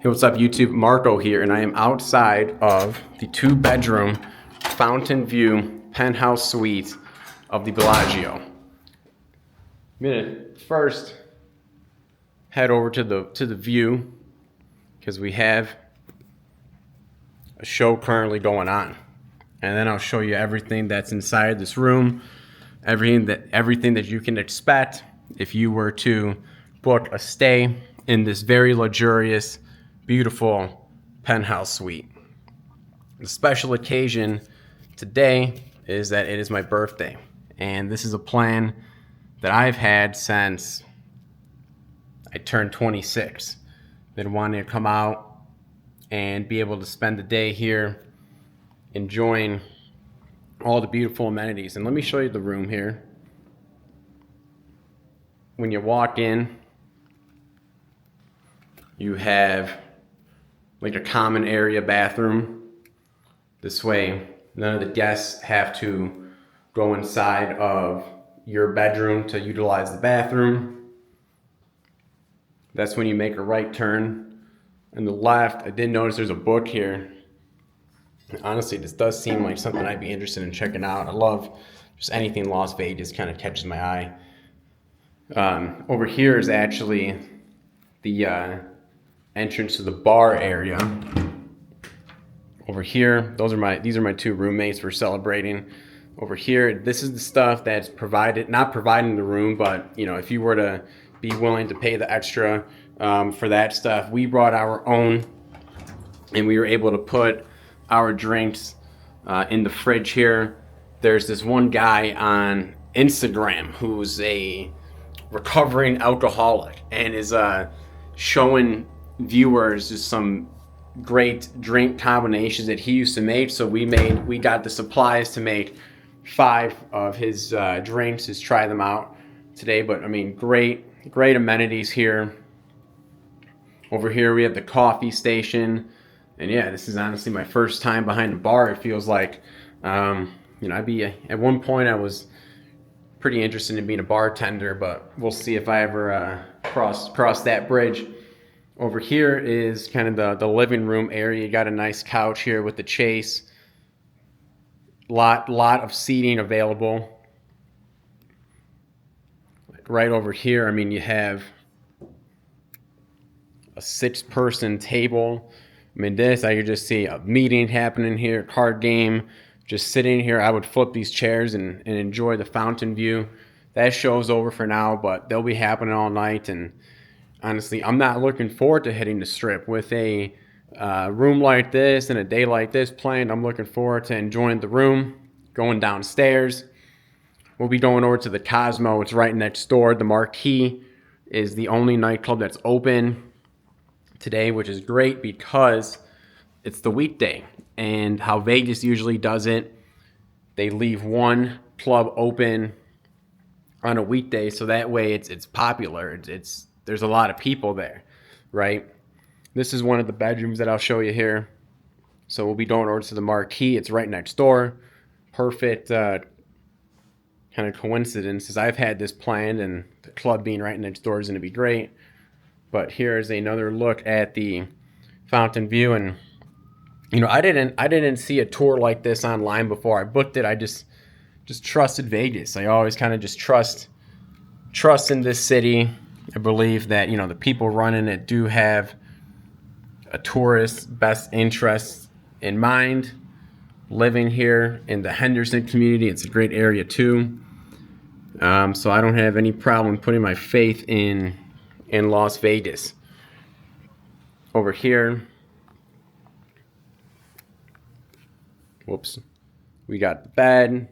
Hey, what's up YouTube? Marco here, and I am outside of the 2-bedroom fountain view penthouse suite of the Bellagio. I'm gonna first head over to the view because we have a show currently going on, and then I'll show you everything that's inside this room, everything that you can expect if you were to book a stay in this very luxurious, beautiful penthouse suite. The special occasion today is that it is my birthday, and this is a plan that I've had since I turned 26. Been wanting to come out and be able to spend the day here enjoying all the beautiful amenities. And let me show you the room here. When you walk in, you have like a common area bathroom. This way, none of the guests have to go inside of your bedroom to utilize the bathroom. That's when you make a right turn. On the left, I did notice there's a book here. Honestly, this does seem like something I'd be interested in checking out. I love just anything Las Vegas, kind of catches my eye. Over here is actually the entrance to the bar area. Over here, these are my two roommates we're celebrating. Over here, this is the stuff that's provided, not providing the room, but you know, if you were to be willing to pay the extra for that stuff, we brought our own, and we were able to put our drinks in the fridge here. There's this one guy on Instagram who's a recovering alcoholic and is showing viewers just some great drink combinations that he used to make. So we got the supplies to make 5 of his drinks. Just try them out today. But I mean, great amenities here. Over here we have the coffee station, and yeah, this is honestly my first time behind a bar. It feels like you know, at one point I was pretty interested in being a bartender, but we'll see if I ever cross that bridge. Over here is kind of the living room area. You got a nice couch here with the chase. Lot of seating available. Like right over here, I mean, you have a 6-person table. I mean, I could just see a meeting happening here, card game, just sitting here. I would flip these chairs and enjoy the fountain view. That show's over for now, but they'll be happening all night. And honestly, I'm not looking forward to hitting the strip. With a room like this and a day like this planned, I'm looking forward to enjoying the room, going downstairs. We'll be going over to the Cosmo. It's right next door. The Marquee is the only nightclub that's open today, which is great because it's the weekday. And how Vegas usually does it, they leave one club open on a weekday, so that way it's popular. There's a lot of people there, right? This is one of the bedrooms that I'll show you here. So we'll be going over to the Marquee. It's right next door. Perfect kind of coincidence, as I've had this planned, and the club being right next door is going to be great. But here's another look at the fountain view, and you know, I didn't see a tour like this online before I booked it. I just trusted Vegas. I always kind of just trust in this city. I believe that, you know, the people running it do have a tourist's best interests in mind. Living here in the Henderson community, it's a great area too. So I don't have any problem putting my faith in Las Vegas. Over here, whoops, we got the bed,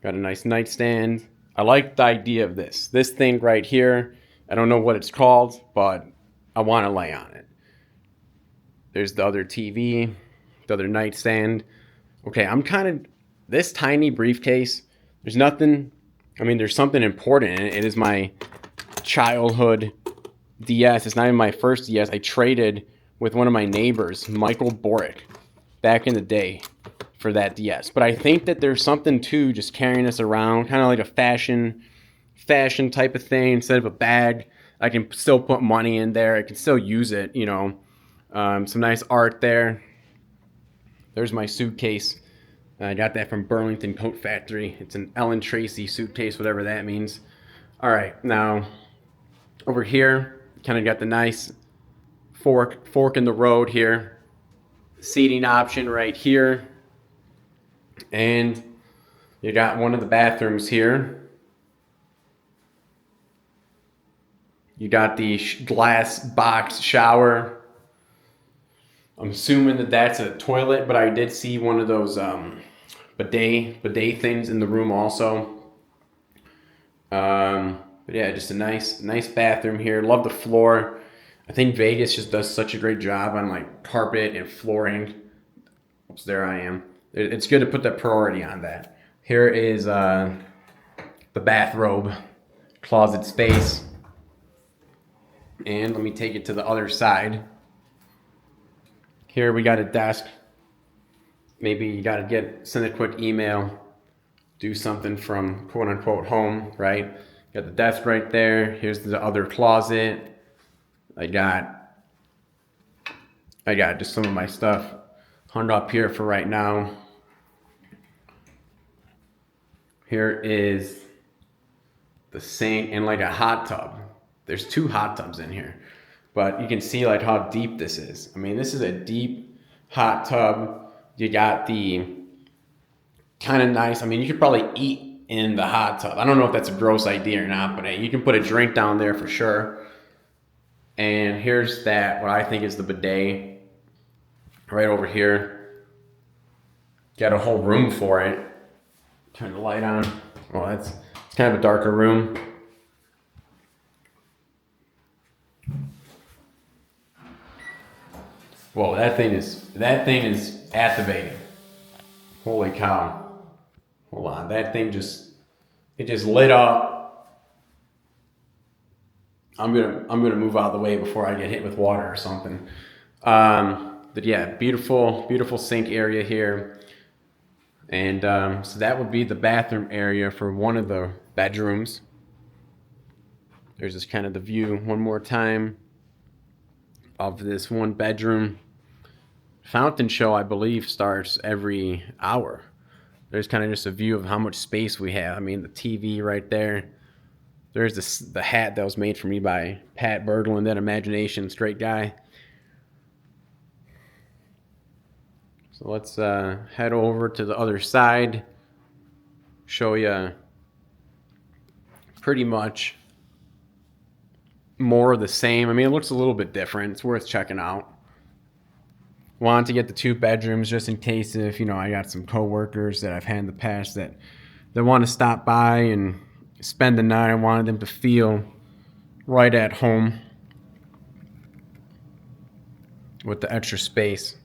got a nice nightstand. I like the idea of this thing right here. I don't know what it's called, but I want to lay on it. There's the other TV, the other nightstand. Okay, this tiny briefcase, there's nothing, I mean, there's something important in it. It is my childhood DS. It's not even my first DS. I traded with one of my neighbors, Michael Borick, back in the day for that DS. But I think that there's something to just carrying this around, kind of like a fashion type of thing instead of a bag. I can still put money in there. I can still use it, you know. Some nice art there. There's my suitcase. I got that from Burlington Coat Factory. It's an Ellen Tracy suitcase, whatever that means. All right, now over here, kind of got the nice fork in the road here. Seating option right here. And you got one of the bathrooms here. You got the glass box shower. I'm assuming that that's a toilet, but I did see one of those bidet things in the room also. But yeah, just a nice bathroom here. Love the floor. I think Vegas just does such a great job on like carpet and flooring. Oops, there I am. It's good to put that priority on that. Here is the bathrobe closet space. And let me take it to the other side. Here we got a desk. Maybe you got to send a quick email, do something from quote unquote home, right? Got the desk right there. Here's the other closet. I got just some of my stuff hung up here for right now. Here is the sink and like a hot tub. There's 2 hot tubs in here, but you can see like how deep this is. I mean, this is a deep hot tub. You got the kind of nice, I mean, you could probably eat in the hot tub. I don't know if that's a gross idea or not, but you can put a drink down there for sure. And here's that, what I think is the bidet right over here. Got a whole room for it. Turn the light on. Well, it's kind of a darker room. Whoa, that thing is activating. Holy cow. Hold on, that thing just lit up. I'm gonna move out of the way before I get hit with water or something. But yeah, beautiful sink area here. And so that would be the bathroom area for one of the bedrooms. There's just kind of the view one more time of this one bedroom. Fountain show, I believe, starts every hour. There's kind of just a view of how much space we have. I mean, the TV right there. There's the hat that was made for me by Pat Berglund, that Imagination, straight guy. So let's head over to the other side. Show you pretty much more of the same. I mean, it looks a little bit different. It's worth checking out. Wanted to get the 2 bedrooms just in case if, you know, I got some coworkers that I've had in the past that want to stop by and spend the night. I wanted them to feel right at home with the extra space.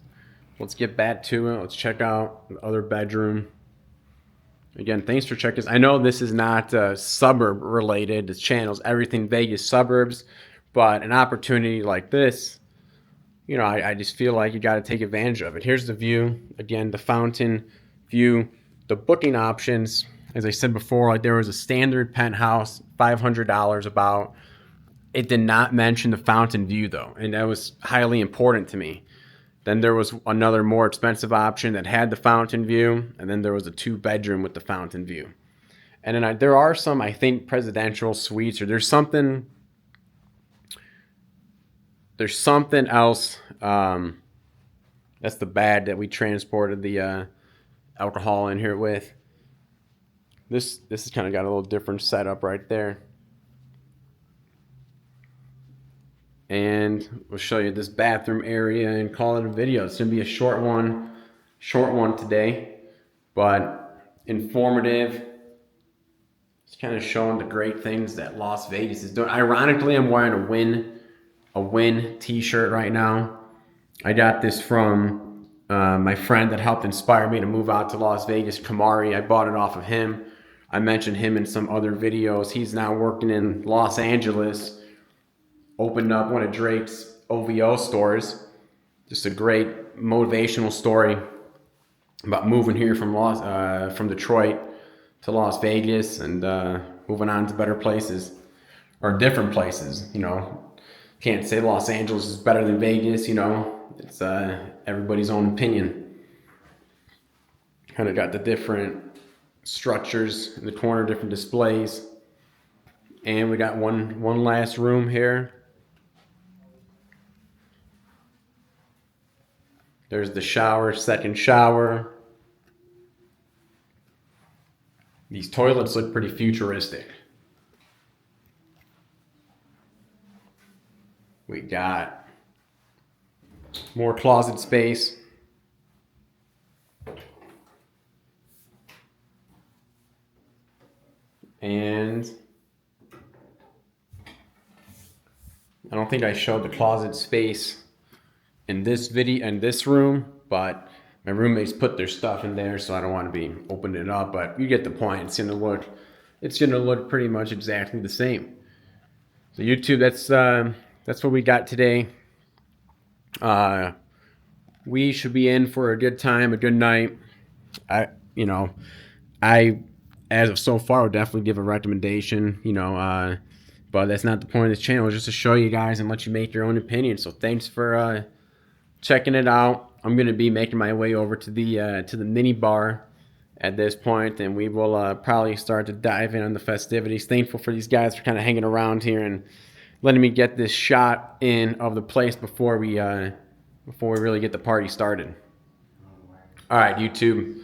Let's get back to it. Let's check out the other bedroom. Again, thanks for checking. I know this is not suburb related. This channel's everything Vegas suburbs, but an opportunity like this, you know, I just feel like you got to take advantage of it. Here's the view. Again, the fountain view. The booking options, as I said before, like there was a standard penthouse, $500 about. It did not mention the fountain view though, and that was highly important to me. Then there was another more expensive option that had the fountain view, and then there was a 2-bedroom with the fountain view. And then there are some, I think, presidential suites, or there's something else. That's the bag that we transported the alcohol in here with. This has kind of got a little different setup right there. And we'll show you this bathroom area and call it a video. It's gonna be a short one today, but informative. It's kind of showing the great things that Las Vegas is doing. Ironically, I'm wearing a Win t-shirt right now. I got this from my friend that helped inspire me to move out to Las Vegas, Kamari. I bought it off of him. I mentioned him in some other videos. He's now working in Los Angeles. Opened up one of Drake's OVO stores. Just a great motivational story about moving here from Detroit to Las Vegas and moving on to better places. or different places. You know, can't say Los Angeles is better than Vegas. You know, it's everybody's own opinion. Kind of got the different structures in the corner, different displays, and we got one last room here. There's the shower, second shower. These toilets look pretty futuristic. We got more closet space. And I don't think I showed the closet space in this video, in this room, but my roommates put their stuff in there, so I don't want to be opening it up, but you get the point. It's gonna look pretty much exactly the same. So YouTube, that's what we got today. We should be in for a good time, a good night. I as of so far would definitely give a recommendation, but that's not the point of this channel. It's just to show you guys and let you make your own opinion. So thanks for checking it out. I'm gonna be making my way over to the mini bar at this point, and we will probably start to dive in on the festivities. Thankful for these guys for kind of hanging around here and letting me get this shot in of the place before we really get the party started. All right, YouTube.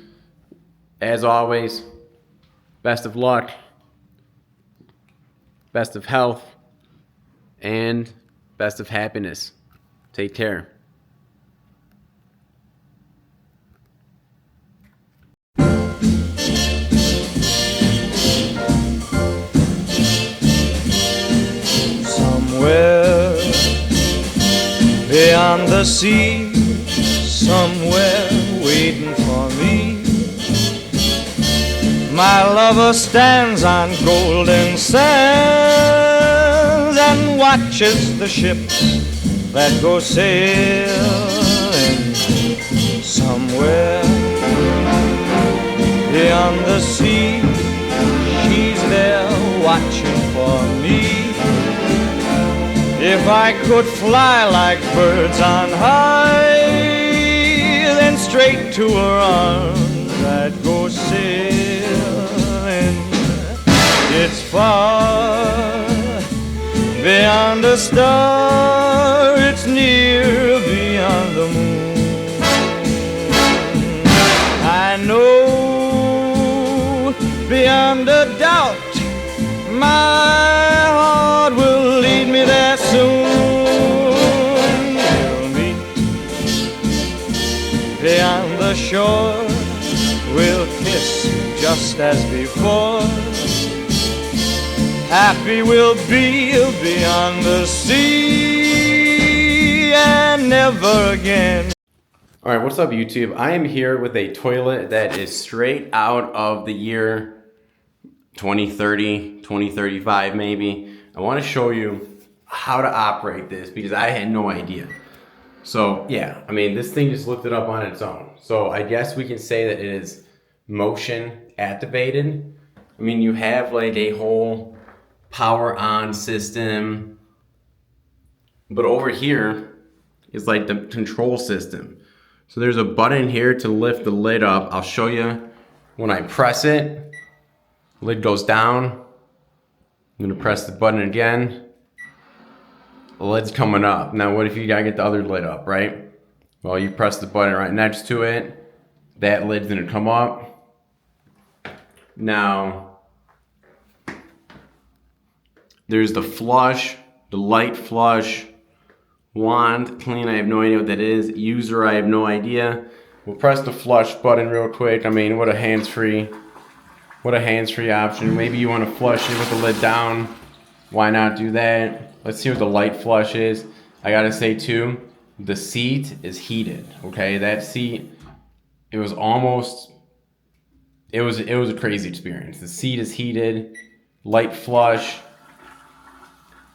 As always, best of luck, best of health, and best of happiness. Take care. Somewhere beyond the sea, somewhere waiting for me, my lover stands on golden sands and watches the ships that go sailing. Somewhere beyond the sea, she's there watching for me. If I could fly like birds on high, then straight to her arms I'd go sailing. It's far beyond a star, it's near beyond the moon. I know beyond a doubt my heart will lead me there soon. We'll meet beyond the shore, we'll kiss just as before. Happy we'll be beyond the sea and never again. All right, what's up, YouTube? I am here with a toilet that is straight out of the year 2030, 2035 maybe. I want to show you how to operate this because I had no idea. So yeah, I mean, this thing just looked it up on its own. So I guess we can say that it is motion activated. I mean, you have like a whole power on system, but over here is like the control system. So there's a button here to lift the lid up. I'll show you when I press it. Lid goes down. I'm gonna press the button again. The lid's coming up. Now what if you gotta get the other lid up, right? Well, you press the button right next to it. That lid's gonna come up. Now, there's the flush, the light flush, wand clean, I have no idea what that is. User, I have no idea. We'll press the flush button real quick. I mean, what a hands-free option. Maybe you want to flush it with the lid down. Why not do that? Let's see what the light flush is. I gotta say too, the seat is heated. Okay, that seat, it was a crazy experience. The seat is heated, light flush.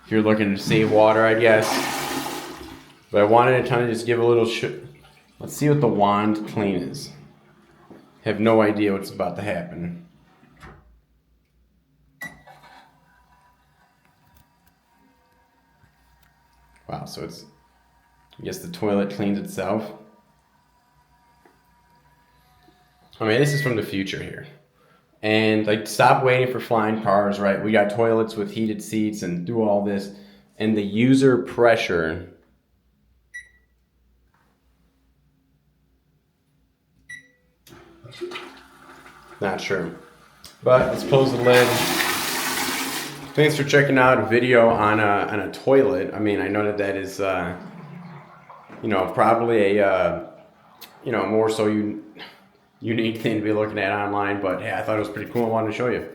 If you're looking to save water, I guess. But I wanted to kind of just give a little let's see what the wand clean is. Have no idea what's about to happen. Wow, so it's, I guess the toilet cleans itself. I mean, this is from the future here. And like, stop waiting for flying cars, right? We got toilets with heated seats and do all this. And the user pressure. Not sure. But let's close the lid. Thanks for checking out a video on a toilet. I mean, I know that is, probably a, more so unique thing to be looking at online. But hey, I thought it was pretty cool. I wanted to show you.